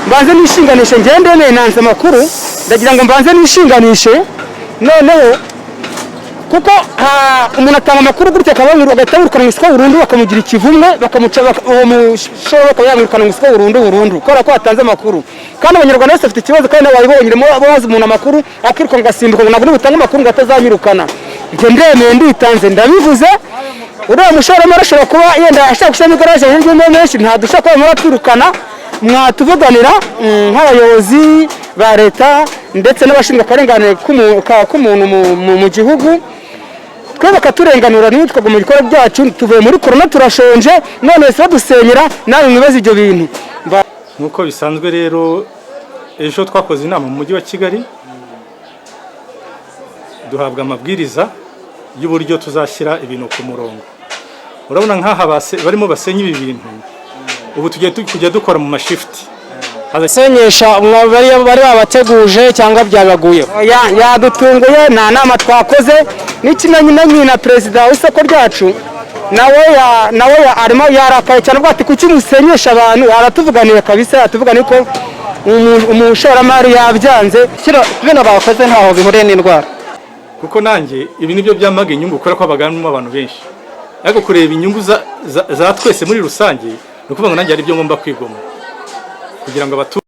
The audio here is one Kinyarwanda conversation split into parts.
mbanze nishinganishe ngende nenanze amakuru ndagira ngo mbanze nishinganishe noneho kuko umuntu atanga amakuru gutya akabanyura agatamurukana mu isoko burundu bakamugira ikivumwe bakamuca uwo mushoro bakayamurukana mu isoko burundu kubera ko atanze amakuru kandi abanyarwanda bose bafite ikibazo kandi nababibonyemo bazi umuntu amakuru akiruka ngasimbuka ngo nabwo bitanga amakuru ngatazanyirukana nge ndemeye nditanze ndabivuze uriya mushoramari ashobora kuba yenda ashaka gushyiramo igaraje hirya menshi ntadushaka kuba muratwirukana mwatuvuganira nk'abayobozi ba leta ndetse n'abashinzwe akarengane k'umuntu mu gihugu twe bakaturenganura niba tukaguma mu bikorwa byacu tuvuye muri korona turashonje none se badusenyera nawe mwibaze ibyo bintu nk'uko bisanzwe rero ejo twakoze inama mu mujyi wa Kigali duhabwa amabwiriza y'uburyo tuzashyira ibintu ku murongo urabona nk'aha barimo basenya ibi bintu ubu tugiye kujya dukora mu mashifti abasenyesha bari babateguje cyangwa byabaguye yadutunguye nta nama twakoze n'ikinanyinanyi na perezida w'isoko ryacu nawe arimo yarakaye cyane bwati kuki musenyesha abantu aratuvuganiye kabisa yatuvuganiye ko umushoramari yabyanze bino bakoze ntaho bihuriye n'indwara kuko nanjye ibi nibyo byamaga inyungu kubera ko baganamo abantu benshi ariko kureba inyungu za twese muri rusange ni ukuvuga ngo nanjye hari ibyo ngomba kwigoma kugira ngo abatu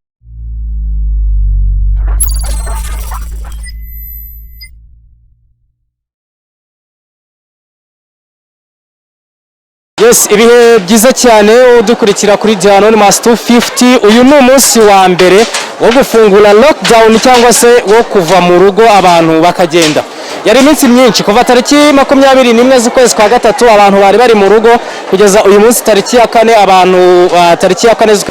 ibihe byiza cyane udukurikira kuri Anonymous 250 uyu ni umunsi wa mbere wo gufungura lockdown cyangwa se wo kuva mu rugo abantu bakagenda yari iminsi myinshi kuva tariki 21 z'ukwezi kwa gatatu abantu bari mu rugo kugeza uyu munsi tariki ya 4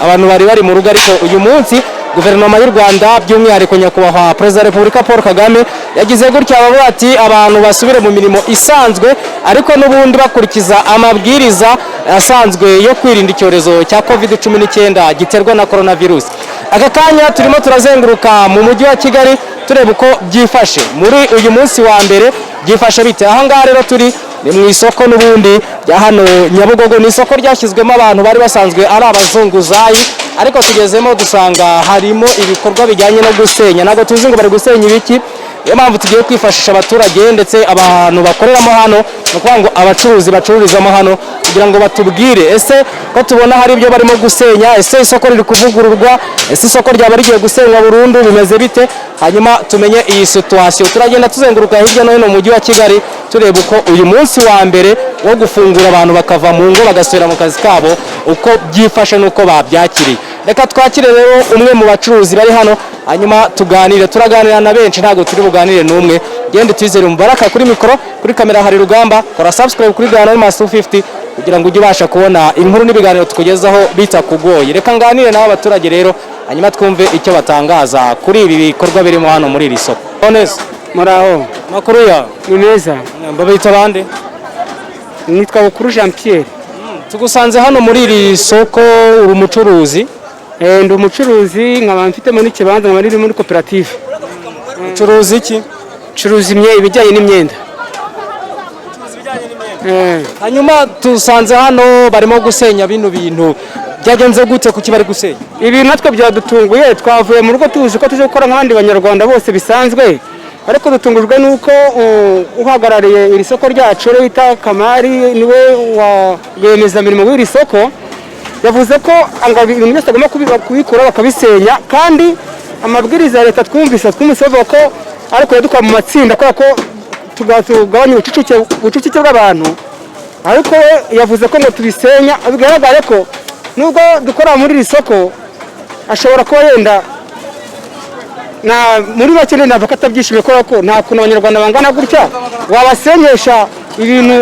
abantu bari mu rugo ariko uyu munsi guverinoma y'u Rwanda by'umwihariko nyakubahwa Perezida wa Repubulika Paul Kagame yagize gutya bavuga ati abantu basubire mu mirimo isanzwe ariko n'ubundi bakurikiza amabwiriza asanzwe yo kwirinda icyorezo cya COVID-19 giterwa na coronavirus. Aka kanya turimo turazenguruka mu mujyi wa Kigali tureba uko byifashe muri uyu munsi wa mbere byifashe bite. Aha ngaha rero turi ni mu isoko n'ubundi rya hano Nyabugogo, ni isoko ryashyizwemo abantu bari basanzwe ari abazunguzayi ariko tugezemo dusanga harimo ibikorwa bijyanye no gusenya, ntabwo tuzi ngo bari gusenya ibiki. Niyo mpamvu tugiye kwifashisha abaturage ndetse abantu bakoreramo hano, no kuvuga ngo abacuruzi bacururizamo hano kugira ngo batubwire ese ko tubona hari ibyo barimo gusenya, ese isoko riri kuvugururwa, ese isoko ryaba rigiye gusenywa burundu bimeze bite, hanyuma tumenye iyi situation. Turagenda tuzenguruka hirya no hino mu mujyi wa Kigali tureba uko uyu munsi wa mbere wo gufungura abantu bakava mu ngo bagasubira mu kazi kabo uko byifashe nuko babyakiriye. Reka twakire rero umwe mu bacuruzi bari hano hanyuma tuganire, turaganira na benshi ntago turi buganire n'umwe. Gende twizere Mubaraka kuri mikoro, kuri kamera hari Rugamba. Kora subscribe kuri Anonymous 250 kugira ngo ujye ubasha kubona inkuru n'ibiganiro tukugezaho bitakugoye. Reka nganire n'abo baturage rero hanyuma twumve icyo batangaza kuri ibi bikorwa birimo hano muri iri soko. Honest muraho makuru ya ni neza, mbabita bande? nitwa Bukuru Jean Pierre. Tugusanze hano muri iri soko, uri umucuruzi? Ndi umucuruzi nkaba mfitemo n'ikibanza nkaba riri muri koperative. Ucuruzi iki? Curuza ibijyanye n'imyenda. Hanyuma tusanze hano barimo gusenya bino bintu, byagenze gute kuki bari gusenya? Ibi natwe byadutunguye, twavuye mu rugo tuzi ko tuje gukora nk'abandi banyarwanda bose bisanzwe, ariko dutungujwe nuko uhagarariye iri soko ryacu bita Kamari niwe wa rwiyemezamirimo w'iri soko yavuze ko ibintu byose agomba kubikora bakabisenya, kandi amabwiriza ya leta twumvise bavuga ko ariko yadukora mu matsinda kubera ko tugabanya ubucucike bw'abantu, ariko yavuze ko ngo tubisenya. Bigaragare ko nubwo dukora muri iri soko ashobora kuba yenda muri make ntabwo atabyishimiye kubera ko nta kuntu abanyarwanda bangana gutya wabasenyesha ibintu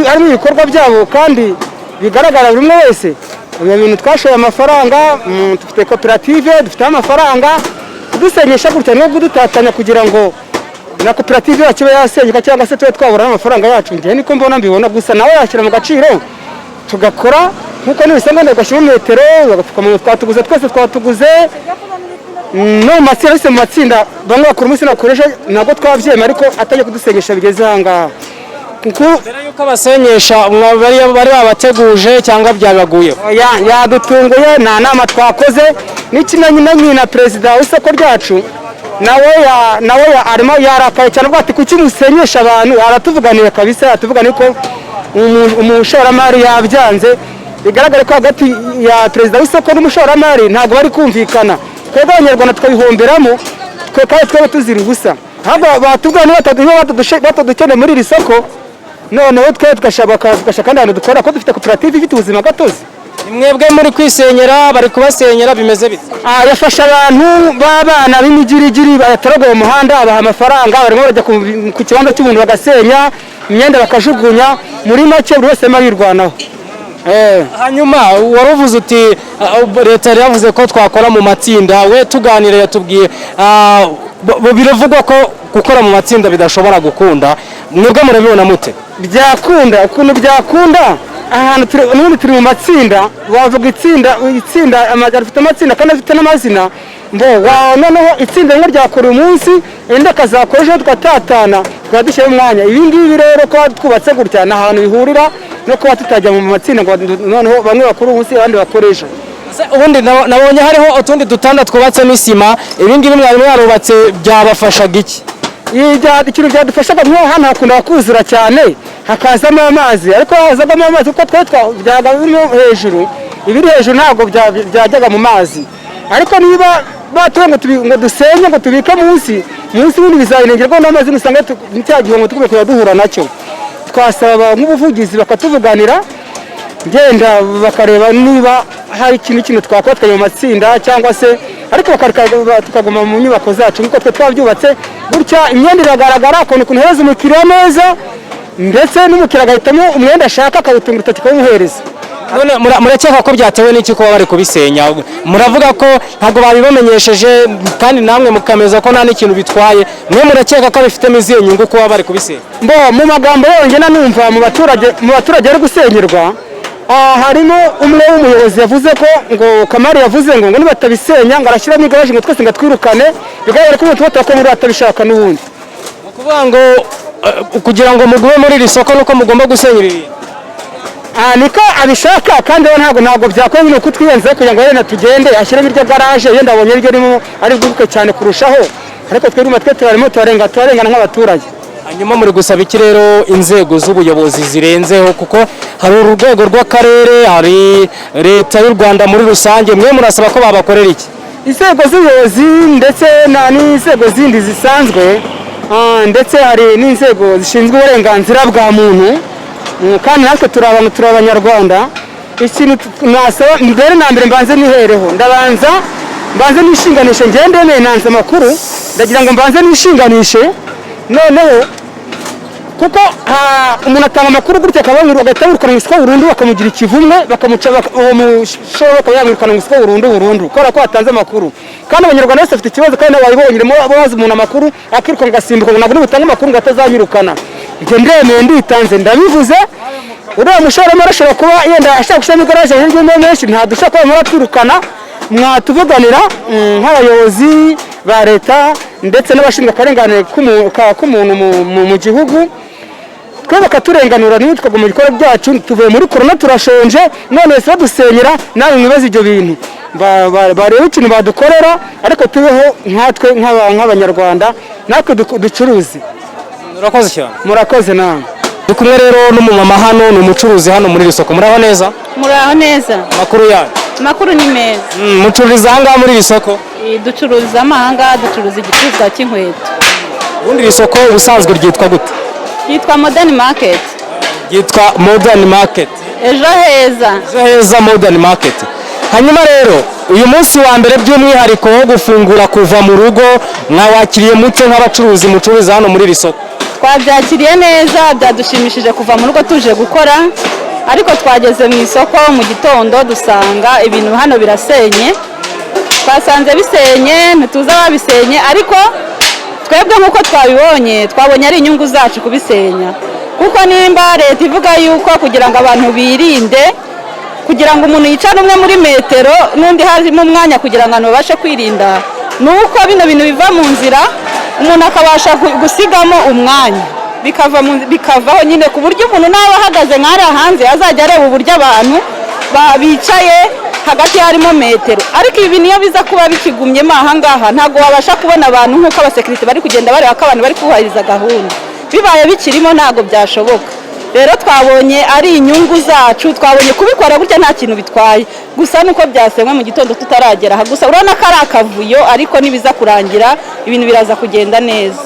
harimo ibikorwa byabo kandi bigaragara buri umwe wese. Ibi bintu twashoye amafaranga, dufite koperative, dufite amafaranga, kudusenyesha gutya no kudutatanya kugira ngo na koperative yacu ibe yasenyuka cyangwa se tube twabura amafaranga yacu. Njye niko mbona mbibona, gusa nawe yashyira mu gaciro tugakora nkuko nibisanga ndagashyira metero bagapfukamunwa twatuguze twese twatuguze no mu matsinda bamwe bakora umunsi nakoresha ntabwo twabyema, ariko atajya kudusenyesha bigeze aha ngaha. mbere yuko abasenyesha bari babateguje cyangwa byabaguyeho? yadutunguye, nta nama twakoze n'ikimenyimenyi na perezida w'isoko ryacu nawe arimo yarakaye cyane avuga ati kuki musenyesha abantu, aratuvuganiye kabisa, yatuvuganiye ko umushoramari yabyanze. Bigaragara ko hagati ya perezida w'isoko n'umushoramari ntabwo bari kumvikana, twebwe abanyarwanda tukabihomberamo, twebwe tuzira ubusa. Batubwira niba batadukeneye muri iri soko, noneho twe tugashaka kandi ahantu dukora ko dufite koperative ifite ubuzima gatozi. Mwebwe muri kwisenyera, bari kubasenyera, bimeze bite? Yafasha abantu b'abana b'imigirigiri bayatorogoye mu muhanda, abaha amafaranga, barimo bajya ku kibanza cy'umuntu bagasenya imyenda bakajugunya, muri make buri wese arimo yirwanaho. Hanyuma waruvuze uti leta yari yavuze ko twakora mu matsinda, we tuganira yatubwiye biravugwa ko gukora mu matsinda bidashobora gukunda, mwebwe murabibona mute? Byakunda, ukuntu byakunda, ahantu turi mu matsinda, wavuga itsinda rifite amatsinda kandi afite n'amazina, noneho itsinda rimwe ryakora uyu munsi, irindi akazakora ejo tugatatana, tukaba dushyiraho umwanya. Ibi ngibi rero kuba twubatse gutya ni ahantu bihurira no kuba tutajya mu matsinda ngo noneho bamwe bakora umunsi abandi bakoresha. Ubundi nabonye hariho utundi dutanda twubatsemo isima, ibi ngibi mwari mwarubatse byabafashaga iki? Ikintu byadufashaga nko hano hakunda kuzura cyane hakazamo amazi, ariko hazagamo amazi kuko byaga birimo hejuru, ibiri hejuru ntabwo byajyaga mu mazi. Ariko niba batuye ngo dusenye ngo tubike munsi ubundi bizabinengerwa n'amazi, usanga cya gihe ngo tugomba kujya duhura nacyo. Twasaba nk'ubuvugizi bakatuvuganira, ngenda bakareba niba hari ikintu twakora tukajya mu matsinda cyangwa se, ariko tukaguma mu nyubako zacu nk'uko twe twabyubatse gutya. Imyenda iragaragara ukuntu uhereza umukiriya neza, ndetse n'umukiriya agahitamo umwenda ashaka akawutunga urutoki akawumuhereza. None murakeka ko byatewe n'iki kuba bari kubisenya? Muravuga ko ntabwo babibamenyesheje kandi namwe mukameza ko nta n'ikintu bitwaye, mwe murakeka ko bifitemo izihe nyungu kuba bari kubisenya? Mu magambo yongera numva mu baturage bari gusenyerwa, harimo umwe w'umuyobozi yavuze ko ngo Kamari yavuze ngo nibatabisenya ngo arashyiramo igaraje ngo twese ngatwirukane, bigaragara ko umuntu batakomura atabishaka n'ubundi. Ukuvuga ngo kugira ngo mugume muri iri soko nuko mugomba gusenyera ibintu? Niko abishaka, kandi ntabwo byakora nyine kutwiyenza kugira ngo yenda tugende ashyiremo iryo garaje, yenda abonye iryo ririmo ari bwuke cyane kurushaho, ariko twe turarimo turarengana nk'abaturage. Hanyuma muri gusaba iki rero inzego z'ubuyobozi zirenzeho, kuko hari urwego rw'akarere, hari leta y'u Rwanda muri rusange, mwe murasaba ko babakorera iki? Inzego z'ubuyobozi ndetse n'inzego zindi zisanzwe, ndetse hari n'inzego zishinzwe uburenganzira bwa muntu, kandi natwe turi abanyarwanda. Ikintu nasaba mbere na mbere mbanze nihereho, mbanze nishinganishe, ngende nanze amakuru, ndagira ngo mbanze nishinganishe, noneho kuko umuntu atanga amakuru gutya akabangurwa agahita yamwirukana mu isoko burundu, bakamugira ikivumwe, bakamuca uwo mushoro bakayamwirukana mu isoko burundu kubera ko atanze amakuru. Kandi abanyarwanda bose bafite ikibazo, kandi nababibonye babaza umuntu amakuru akirukanka agasimbuka ngo ntabwo nibutanga amakuru ngo atazanyirukana. Njye ndemeye nditanze ndabivuze, uriya mushoramari ashobora kuba yenda ashaka gushyiramo igaraje hirya menshi, ntadushaka kuba muratwirukana, mwatuvuganira nk'abayobozi ba leta ndetse n'abashinzwe akarengane k'umuntu mu gihugu, twe bakaturenganura niba tukaguma mu bikorwa byacu. Tuvuye muri korona turashonje, none se badusenyera, nawe mwibaze ibyo bintu, bareba ikintu badukorera, ariko tubeho nkatwe nk'abanyarwanda, natwe ducuruzi. Murakoze cyane. Murakoze nawe. Ndi kumwe rero n'umumama hano, ni umucuruzi hano muri iri soko. Muraho neza? Muraho neza. Makuru yanyu? Makuru ni meza. Mucururiza aha ngaha muri iri soko? Ducuruza amahanga, ducuruza igicuruzwa cy'inkweto. Ubundi iri soko ubusanzwe ryitwa gute? Ryitwa Modern Market. Ryitwa Modern Market. Ejo heza. Ejo heza Modern Market. Hanyuma rero uyu munsi wa mbere by'umwihariko wo gufungura kuva mu rugo, mwawakiriye mute nk'abacuruzi mucururiza hano muri iri soko? Twabyakiriye neza, byadushimishije kuva mu rugo tuje gukora, ariko twageze mu isoko mu gitondo dusanga ibintu hano birasenye. Twasanze bisenye, ntituzi ababisenye, ariko twebwe nk'uko twabonye ari inyungu zacu kubisenya, kuko nimba leta ivuga yuko kugira ngo abantu birinde, kugira ngo umuntu yicane umwe muri metero n'undi harimo umwanya kugira ngo abantu babashe kwirinda, nuko bino bintu biva mu nzira, umuntu akabasha gusigamo umwanya. bikavaho nyine ku buryo umuntu nawe ahagaze nk'ariya hanze azajya areba uburyo abantu bicaye hagati harimo metero, ariko ibi niyo biza kuba bikigumyemo ahangaha ntabwo wabasha kubona abantu nk'uko abasekirite bari kugenda bareba ko abantu bari kubahiriza gahunda, bibaye bikirimo ntabwo byashoboka. Rero twabonye ari inyungu zacu, twabonye kubikora gutya nta kintu bitwaye, gusa nuko byasenywe mu gitondo tutaragera aha, gusa urabona ko ari akavuyo, ariko nibiza kurangira ibintu biraza kugenda neza.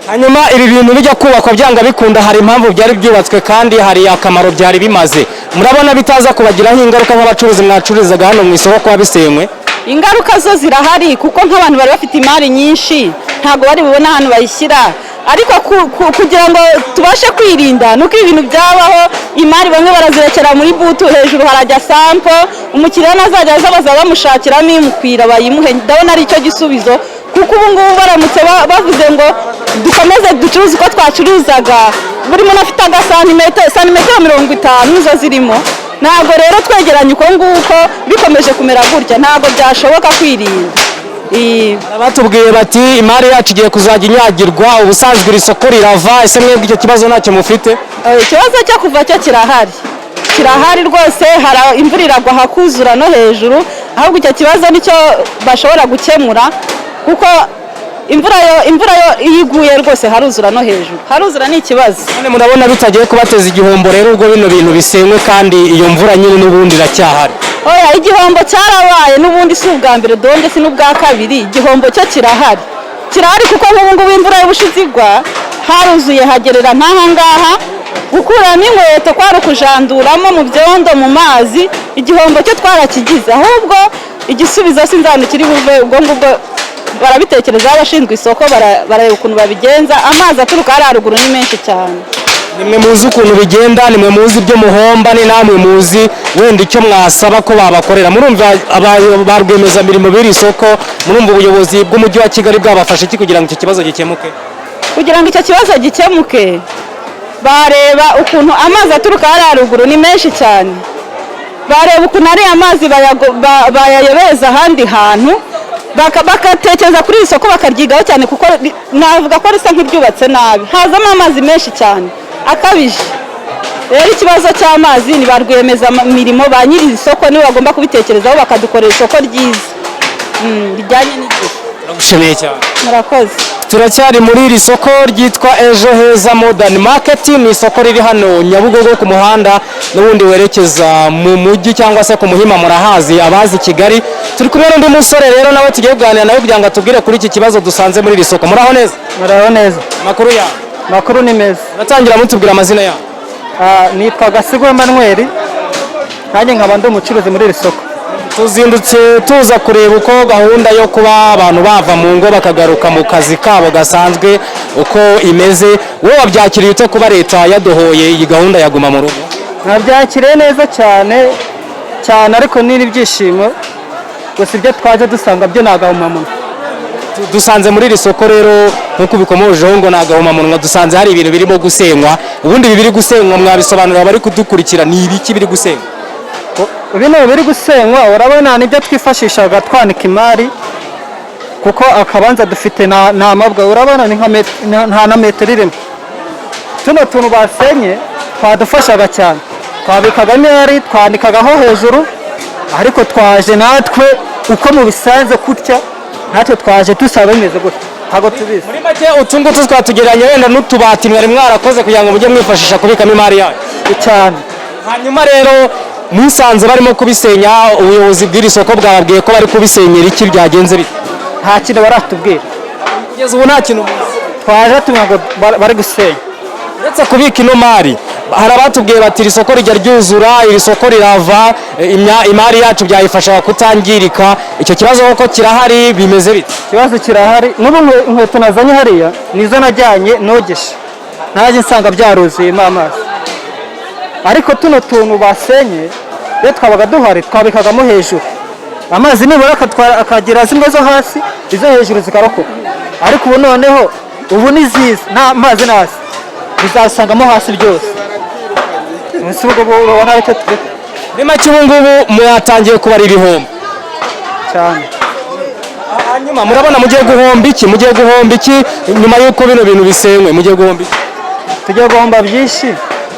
Hanyuma ibi bintu bijya kubakwa byanga bikunda, hari impamvu byari byubatswe kandi hari akamaro byari bimaze, murabona bitaza kubagiraho ingaruka nk'abacuruzi mwacururizaga hano mu isoko kuba bisenywe? Ingaruka zo zirahari kuko nk'abantu bari bafite imari nyinshi ntabwo bari bubona ahantu bayishyira, ariko kugira ngo tubashe kwirinda nuko ibintu byabaho, imari bamwe barazirekera muri butu, hejuru harajya sampo, umukiriya nazajya aza bamushakiramo imukwira bayimuhe, ndabona ari cyo gisubizo, kuko ubu ngubu baramutse bavuze ngo dukomeze ducuruze uko twacuruzaga, buri muntu afite santimetero 50 nizo zirimo, ntabwo rero twegeranye uko nguko bikomeje kumera gutya ntabwo byashoboka kwirinda. Batubwiye bati imari yacu igiye kuzajya inyagirwa, ubusanzwe iri soko rirava, ese mwebwe icyo kibazo ntacyo mufite? Ikibazo cyo kuva cyo kirahari rwose, imvura iragwa hakuzura no hejuru, ahubwo icyo kibazo nicyo bashobora gukemura, kuko imvura yo iyiguye rwose haruzura no hejuru, haruzura ni ikibazo. None murabona bitagiye kubateza igihombo rero ubwo bino bintu bisenywe kandi iyo mvura nyine n'ubundi iracyahari? Oya, igihombo cyarabaye n'ubundi si ubwa mbere donde si n'ubwa kabiri, igihombo cyo kirahari kuko nk'ubu ngubu imvura y'ubushize igwa haruzuye hagerera nk'aha ngaha, gukuramo inkweto kwari ukujanduramo mu byondo mu mazi, igihombo cyo twarakigize, ahubwo igisubizo sinzantu kiri buve, ubwo ngubwo barabitekereza abashinzwe isoko barareba ukuntu babigenza, amazi aturuka hari haruguru ni menshi cyane. Nimwe muzi ukuntu bigenda, nimwe muzi ibyo muhomba, ni namwe muzi wenda icyo mwasaba ko babakorera. Murumva ba rwiyemezamirimo b'iri soko, murumva ubuyobozi bw'umujyi wa Kigali bwabafashe iki kugira ngo icyo kibazo gikemuke? Kugira ngo icyo kibazo gikemuke bareba ukuntu amazi aturuka hari haruguru ni menshi cyane, bareba ukuntu ari amazi bayayobeza ahandi hantu, bakatekereza kuri iri soko bakaryigaho cyane, kuko navuga ko risa nk'iryubatse nabi, hazamo amazi menshi cyane akabije. Rero ikibazo cy'amazi ni ba rwiyemezamirimo ba nyiri iri soko nibo bagomba kubitekerezaho bakadukorera isoko ryiza rijyanye n'igihe. Turagushimiye cyane. Murakoze. Turacyari muri iri soko ryitwa Ejo Heza Modern Market, ni isoko riri hano Nyabugogo ku muhanda n'ubundi werekeza mu mujyi cyangwa se ku Muhima, murahazi abazi Kigali. Turi kumwe n'undi musore rero nawe tugiye kuganira nawe kugira ngo atubwire kuri iki kibazo dusanze muri iri soko. Muraho neza? Muraho neza. Makuru ya? Makuru ni meza. Uratangira mutubwira amazina yawe? Nitwa Gasigwa Emmanuel, nanjye nkaba ndi umucuruzi muri iri soko. Tuzindutse tuza kureba uko gahunda yo kuba abantu bava mu ngo bakagaruka mu kazi kabo gasanzwe uko imeze. Wowe wabyakiriye ute kuba leta yadohoye iyi gahunda ya guma mu rugo? Nabyakiriye neza cyane ariko n'iri byishimo, gusa ibyo twaje dusanga byo nagahumamunwa. Dusanze muri iri soko rero nkuko bikomojeho ngo nagahumamunwa, dusanze hari ibintu birimo gusenywa. Ubundi biri gusenywa mwabisobanurira abari kudukurikira, ni ibiki biri gusenywa? Bino biri gusenywa urabona nibyo twifashishaga twanika imari, kuko akabanza dufite nta mabwa, urabona ni nta na metero irimo. Tuno tuntu basenye twadufashaga cyane, twabikaga imari twanikagaho hejuru, ariko twaje natwe uko mubisanze kutya, natwe twaje dusaba bimeze gutya, ntabwo tubizi. Muri make utungutu twatugeranye wenda n'utubati mwari mwarakoze kugira ngo mujye mwifashisha kubikamo imari yayo cyane. Hanyuma rero musanze barimo kubisenya, ubuyobozi bw'iri soko bwababwiye ko bari kubisenyera iki, byagenze bite? Nta kintu baratubwira kugeza ubu, nta kintu twaje tumenya ngo bari gusenya. Uretse kubika ino mari, hari abatubwiye bati iri soko rijya ryuzura, iri soko rirava, imari yacu byayifasha kutangirika. Icyo kibazo koko kirahari, bimeze bite? Ikibazo kirahari, n'ubu inkweto nazanye hariya nizo najyanye nogesha, naje nsanga byaruzuyemo amazi, ariko tuno tuntu basenye rero twabaga duhari twabikagamo hejuru, amazi nibura akagira zimwe zo hasi, izo hejuru zikarokoka. Ariko ubu noneho ubu ni ziza, nta mazi nasi bizasangamo hasi byose. Muri make ubu ngubu mwatangiye kubara ibihombo cyane. Hanyuma murabona mugiye guhomba iki? Mugiye guhomba iki nyuma y'uko bino bintu bisenywe? Mugiye guhomba iki? tujya guhomba byinshi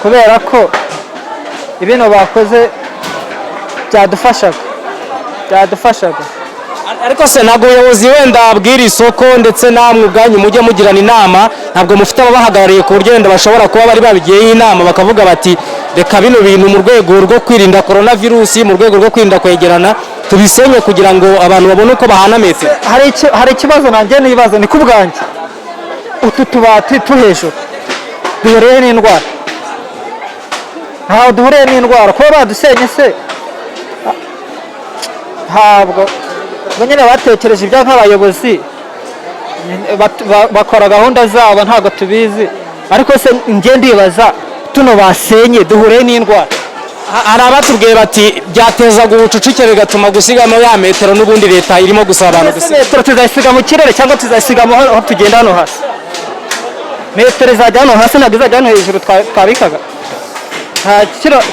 kubera ko ibintu bakoze byadufashaga. ariko se ntabwo ubuyobozi wenda bw'iri isoko ndetse namwe ubwanyu mujye mugirana inama, ntabwo mufite ababahagarariye ku buryo wenda bashobora kuba bari babigiyeho inama bakavuga bati reka bino bintu mu rwego rwo kwirinda korona virusi, mu rwego rwo kwirinda kwegerana tubisenye kugira ngo abantu babone uko bahana metero? Hari ikibazo nanjye nibaza ni ku bwanjye, utu tubati tu hejuru duhuriye n'indwara, ntaho duhuriye n'indwara kuba badusenye se ntabwo nyine batekereje ibyo nk'abayobozi bakora gahunda zabo ntabwo tubizi, ariko se njye ndibaza tuno basenye duhuriye n'indwara. Hari abatubwiye bati byatezaga ubucucike bigatuma gusigamo ya metero n'ubundi leta irimo gusaba abantu gusiga. Metero tuzayisiga mu kirere cyangwa tuzayisiga aho tugenda hano hasi? Metero izajya hano hasi ntabwo izajya hano hejuru twabikaga.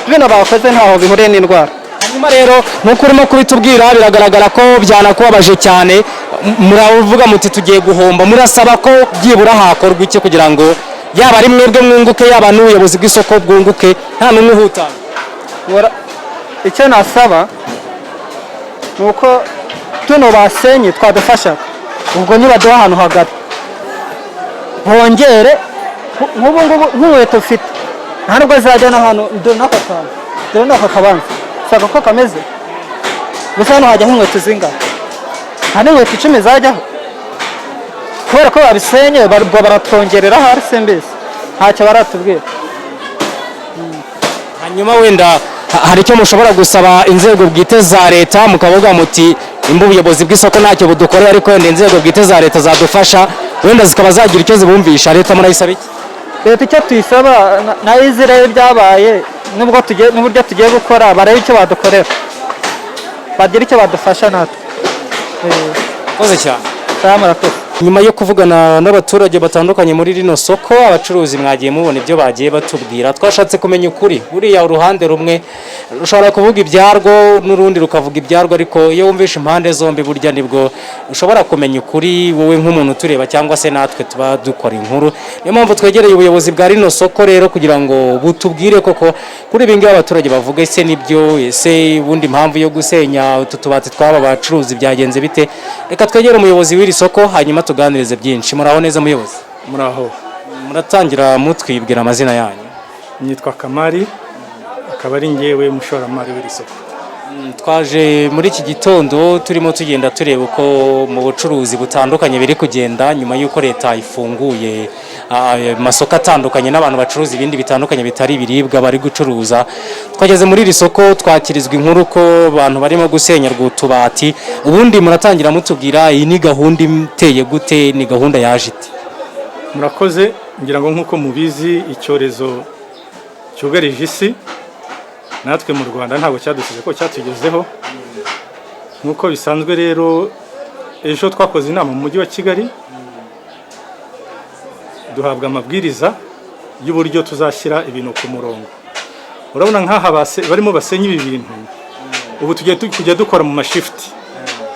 Bino bakoze ntaho bihuriye n'indwara. Hanyuma rero nk'uko urimo kubitubwira biragaragara ko byanakubabaje cyane, muravuga muti tugiye guhomba, murasaba ko byibura hakorwa iki kugira ngo yaba ari mwebwe mwunguke yaba n'ubuyobozi bw'isoko bwunguke nta n'umwe uhutana? Icyo nasaba ni uko tuno basenye twadufashaga, ubwo nibaduha ahantu hagari bongere nk'ubu ngubu nk'inkweto ufite nta nubwo zajya n'ahantu, dore n'aka kabanza saka ko kameze gusa hano hajyaho inkweto zingana, nta n'inkweto 10 zajyaho kubera ko babisenye baratwongerera hari se mbese ntacyo baratubwira. Hanyuma wenda hari icyo mushobora gusaba inzego bwite za leta mukavuga muti imbu ubuyobozi bw'isoko ntacyo budukorera, ariko wenda inzego bwite za leta zadufasha wenda zikaba zagira icyo zibumvisha, leta murayisaba iki? Leta icyo tuyisaba nayo izirebe ibyabaye n'uburyo tugiye gukora, barebe icyo badukorera, bagira icyo badufasha natwe. Koze cyane. Murakoze. Nyuma yo kuvugana n'abaturage batandukanye muri rino soko, abacuruzi mwagiye mubona ibyo bagiye batubwira, twashatse kumenya ukuri. Buriya uruhande rumwe rushobora kuvuga ibyarwo n'urundi rukavuga ibyarwo, ariko iyo wumvishe impande zombi burya nibwo ushobora kumenya ukuri wowe nk'umuntu tureba cyangwa se natwe tuba dukora inkuru. Niyo mpamvu twegereye ubuyobozi bwa rino soko rero kugira ngo butubwire koko kuri ibi ngibi abaturage bavuga, ese nibyo, ese ubundi impamvu yo gusenya utu tubati tw'aba bacuruzi byagenze bite. Reka twegere umuyobozi w'iri soko hanyuma tuganirize byinshi. Muraho neza muyobozi? Muraho. Muratangira mutwibwira amazina yanyu? Nitwa Kamari, akaba ari ngewe mushoramari w'iri soko. Twaje muri iki gitondo turimo tugenda tureba uko mu bucuruzi butandukanye biri kugenda nyuma y'uko leta ifunguye amasoko atandukanye n'abantu bacuruza ibindi bitandukanye bitari ibiribwa bari gucuruza. Twageze muri iri soko twakirizwa inkuru ko abantu barimo gusenyerwa utubati. Ubundi muratangira mutubwira iyi ni gahunda iteye gute, ni gahunda yaje ite? Murakoze, ngira ngo nk'uko mubizi icyorezo cyugarije isi natwe mu Rwanda ntabwo cyadusize ko cyatugezeho. Nk'uko bisanzwe rero ejo twakoze inama mu mujyi wa Kigali duhabwa amabwiriza y'uburyo tuzashyira ibintu ku murongo. Urabona nk'aha barimo basenya ibi bintu, ubu tugiye kujya dukora mu mashifti.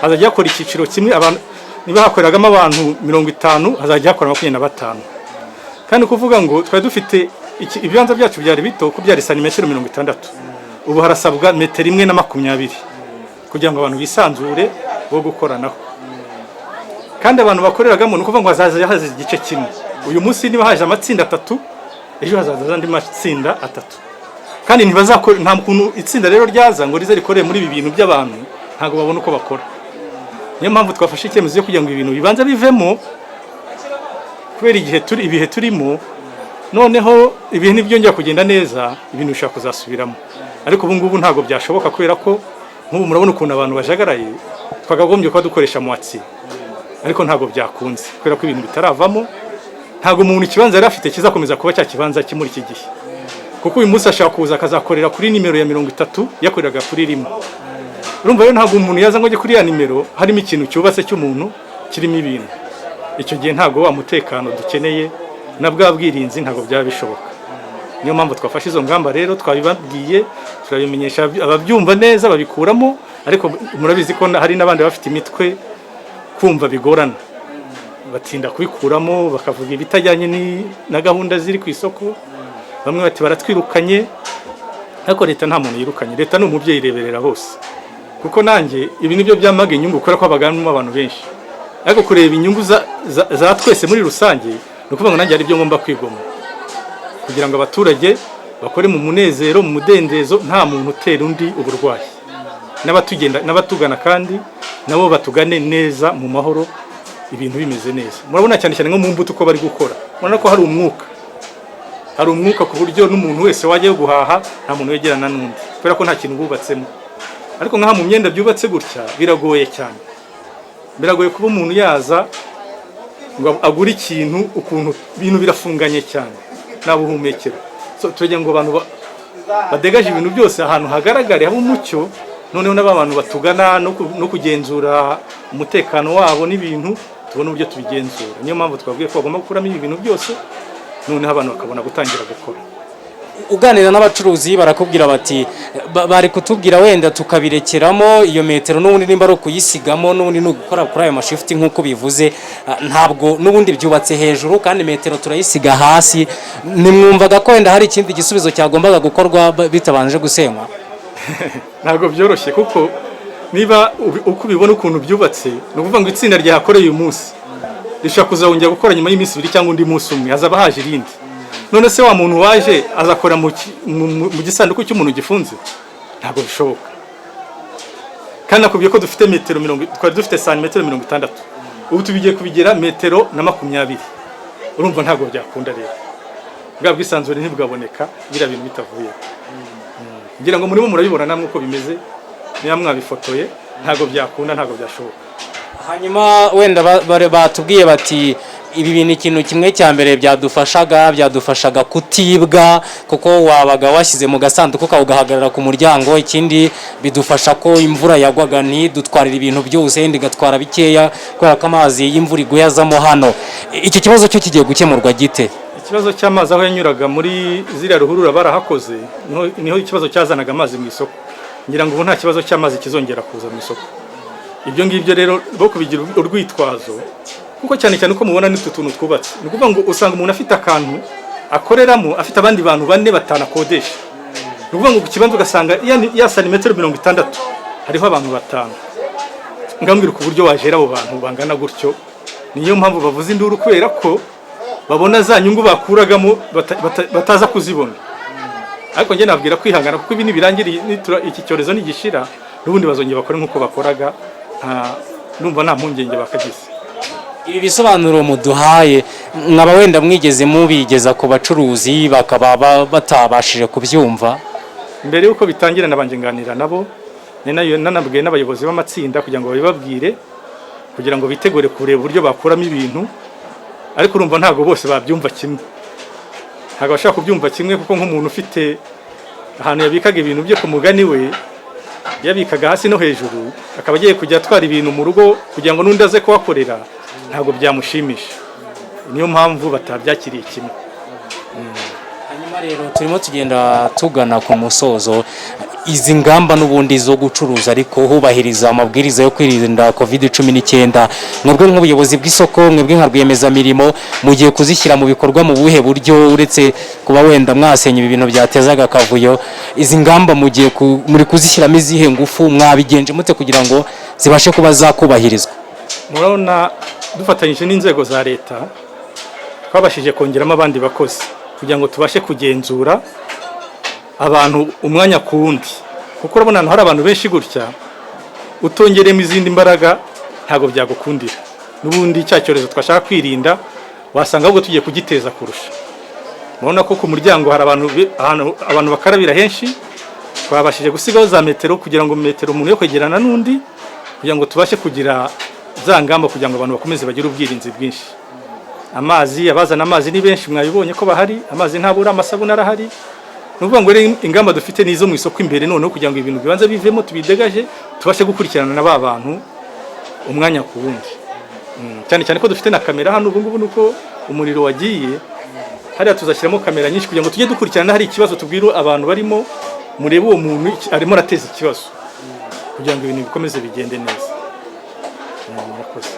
Hazajya hakora icyiciro kimwe, abantu niba hakoreragamo abantu 50 hazajya hakora 25. Kandi kuvuga ngo twari dufite ibibanza byacu byari bito ko byari santimetero 60. Ubu harasabwa metero 1.20 kugira ngo abantu bisanzure bo gukoranaho. Kandi abantu bakoreragamo nukuvuga ngo hazaza hazi igice kimwe. Uyu munsi niba haje amatsinda 3, ejo hazaza andi matsinda 3. Kandi ntibazakora, nta muntu itsinda rero ryaza ngo rize rikoreye muri ibi bintu by'abantu, ntago babona uko bakora. Niyo mpamvu twafashe icyemezo cyo kugira ngo ibintu bibanza bivemo kubera ibihe turimo, noneho ibintu byongera kugenda neza, ibintu bishaka kuzasubiramo. Ariko ubu ngubu ntago byashoboka kubera ko nk'ubu murabona ukuntu abantu bajagaraye, twagagombye kuba dukoresha muwatsi, ariko ntago byakunze kubera ko ibintu bitaravamo. Ntago umuntu ikibanza yari afite kizakomeza kuba cya kibanza kimuri iki gihe, kuko uyu munsi ashaka kuza akazakorera kuri nimero ya 30 yakoreraga kuri rimwe. Urumva rero ntago umuntu yaza ngo ajye kuri ya nimero harimo ikintu cyubatse cy'umuntu kirimo ibintu. Icyo gihe ntago wa mutekano dukeneye na bwa bwirinzi ntago byaba bishoboka. Niyo mpamvu twafashe izo ngamba rero, twabibabwiye, turabimenyesha ababyumva neza babikuramo, ariko murabizi ko hari n'abandi bafite imitwe kumva bigorana. batinda kubikuramo bakavuga ibitajyanye na gahunda ziri ku isoko, bamwe bati baratwirukanye, ariko leta nta muntu yirukanye, leta ni umubyeyi ireberera hose, kuko nanjye ibi nibyo byamaga inyungu kubera ko habaganamo abantu benshi, ariko kureba inyungu za twese muri rusange ni ukuvuga ngo nanjye hari ibyo ngomba kwigomwa kugira ngo abaturage bakore mu munezero, mu mudendezo, nta muntu utera undi uburwayi, n'abatugana kandi nabo batugane neza mu mahoro, ibintu bimeze neza. Murabona cyane cyane nko mu mbuto uko bari gukora, murabona ko hari umwuka ku buryo n'umuntu wese wajyayo guhaha nta muntu wegerana n'undi kubera ko nta kintu bubatsemo. Ariko nkaha mu myenda byubatse gutya biragoye cyane, biragoye kuba umuntu yaza ngo agure ikintu, ukuntu ibintu birafunganye cyane nta buhumekero. Tugira ngo abantu badegaje ibintu byose ahantu hagaragare, haba umucyo, noneho n'abantu batugana no kugenzura umutekano wabo n'ibintu, tubona uburyo tubigenzura. Niyo mpamvu twabwiye ko bagomba gukuramo ibi bintu byose, noneho abantu bakabona gutangira gukora. Uganira n'abacuruzi barakubwira bati bari kutubwira wenda tukabirekeramo iyo metero, n'ubundi nimba ari ukuyisigamo, n'ubundi ni ugukora kuri ayo mashifti nk'uko bivuze, ntabwo n'ubundi byubatse hejuru kandi metero turayisiga hasi. Nimwumvaga ko wenda hari ikindi gisubizo cyagombaga gukorwa bitabanje gusenywa? Ntabwo byoroshye, kuko niba uko ubibona ukuntu byubatse, ni ukuvuga ngo itsinda ryahakoreye uyu munsi rishobora kuzongera gukora nyuma y'iminsi 2 cyangwa undi munsi umwe, hazaba haje irindi. None se wa muntu waje azakora mu gisanduku cy'umuntu gifunze? Ntabwo bishoboka. Kandi nakubwiye ko dufite metero 40, twari dufite santimetero 60, ubu tubigiye kubigera metero na 20. Urumva ntabwo byakunda rero, bwa bwisanzure ntibwaboneka bira bintu bitavuye. Ngira ngo murimo murabibona namwe uko bimeze, niba mwabifotoye, ntabwo byakunda, ntabwo byashoboka. Hanyuma wenda batubwiye bati ibi bintu ikintu kimwe cya mbere byadufashaga kutibwa, kuko wabaga washyize mu gasanduku ugahagarara ku muryango. Ikindi bidufasha ko imvura yagwaga ntidutwarira ibintu byose, ndigatwara bikeya kubera ko amazi y'imvura iguye azamo hano. Iki kibazo cyo kigiye gukemurwa gite? Ikibazo cy'amazi aho yanyuraga muri ziriya ruhurura barahakoze, niho ikibazo cyazanaga amazi mu isoko. Ngira ngo ubu nta kibazo cy'amazi kizongera kuza mu isoko. Ibyo ngibyo rero bo kubigira urwitwazo, kuko cyane cyane uko mubona n'utu tuntu twubatse, ni ukuvuga ngo usanga umuntu afite akantu akoreramo, afite abandi bantu 4-5 akodesha. Ni ukuvuga ngo ku kibanza ugasanga ya santimetero 60 hariho abantu 5. Ngambwira ku buryo wajera abo bantu bangana gutyo. Niyo mpamvu bavuze induru, kubera ko babona za nyungu bakuragamo bataza kuzibona. Ariko njye nabwira kwihangana, kuko ibi nibirangiriye iki cyorezo nigishira, n'ubundi bazongera bakore nk'uko bakoraga, numva nta mpungenge bakagize. Ibi bisobanuro muduhaye mwaba wenda mwigeze mubigeza ku bacuruzi bakaba batabashije kubyumva? Mbere yuko bitangira nabanje nganira nabo, nanabwiye n'abayobozi b'amatsinda kugira ngo babibabwire, kugira ngo bitegure kureba uburyo bakuramo ibintu. Ariko urumva ntabwo bose babyumva kimwe, ntabwo bashaka kubyumva kimwe, kuko nk'umuntu ufite ahantu yabikaga ibintu bye ku mugani we, yabikaga hasi no hejuru, akaba agiye kujya atwara ibintu mu rugo kugira ngo n'undi aze kuhakorera, ntabwo byamushimisha. Niyo mpamvu batabyakiriye kimwe. Hanyuma rero turimo tugenda tugana ku musozo. Izi ngamba n'ubundi zo gucuruza ariko hubahiriza amabwiriza yo kwirinda COVID-19, mwebwe nk'ubuyobozi bw'isoko, mwebwe nka rwiyemezamirimo, mugiye kuzishyira mu bikorwa mu buhe buryo, uretse kuba wenda mwasenya ibi bintu byatezaga akavuyo? Izi ngamba muri kuzishyiramo izihe ngufu, mwabigenje mute kugira ngo zibashe kuba zakubahirizwa? Murabona dufatanyije n'inzego za leta twabashije kongeramo abandi bakozi kugira ngo tubashe kugenzura abantu umwanya ku wundi, kuko urabona hari abantu benshi gutya, utongeremo izindi mbaraga ntabwo byagukundira. N'ubundi cya cyorezo twashaka kwirinda wasanga ahubwo tugiye kugiteza kurusha. Murabona ko ku muryango hari abantu bakarabira henshi, twabashije gusigaho za metero kugira ngo metero umuntu yo kwegerana n'undi, kugira ngo tubashe kugira za ngamba kugira ngo abantu bakomeze bagire ubwirinzi bwinshi. Amazi, abazana amazi ni benshi, mwabibonye ko bahari, amazi ntabura, amasabune arahari. Nuvuga ngo ingamba dufite nizo mu isoko imbere, noneho kugira ngo ibintu bibanza bivemo tubidegaje, tubashe gukurikirana na ba bantu umwanya ku wundi. Cyane cyane ko dufite na kamera hano, ubu ngubu nuko umuriro wagiye, hariya tuzashyiramo kamera nyinshi kugira ngo tujye dukurikirana hari ikibazo, tubwire abantu barimo, murebe uwo muntu arimo arateza ikibazo, kugira ngo ibintu bikomeze bigende neza. Murakoze.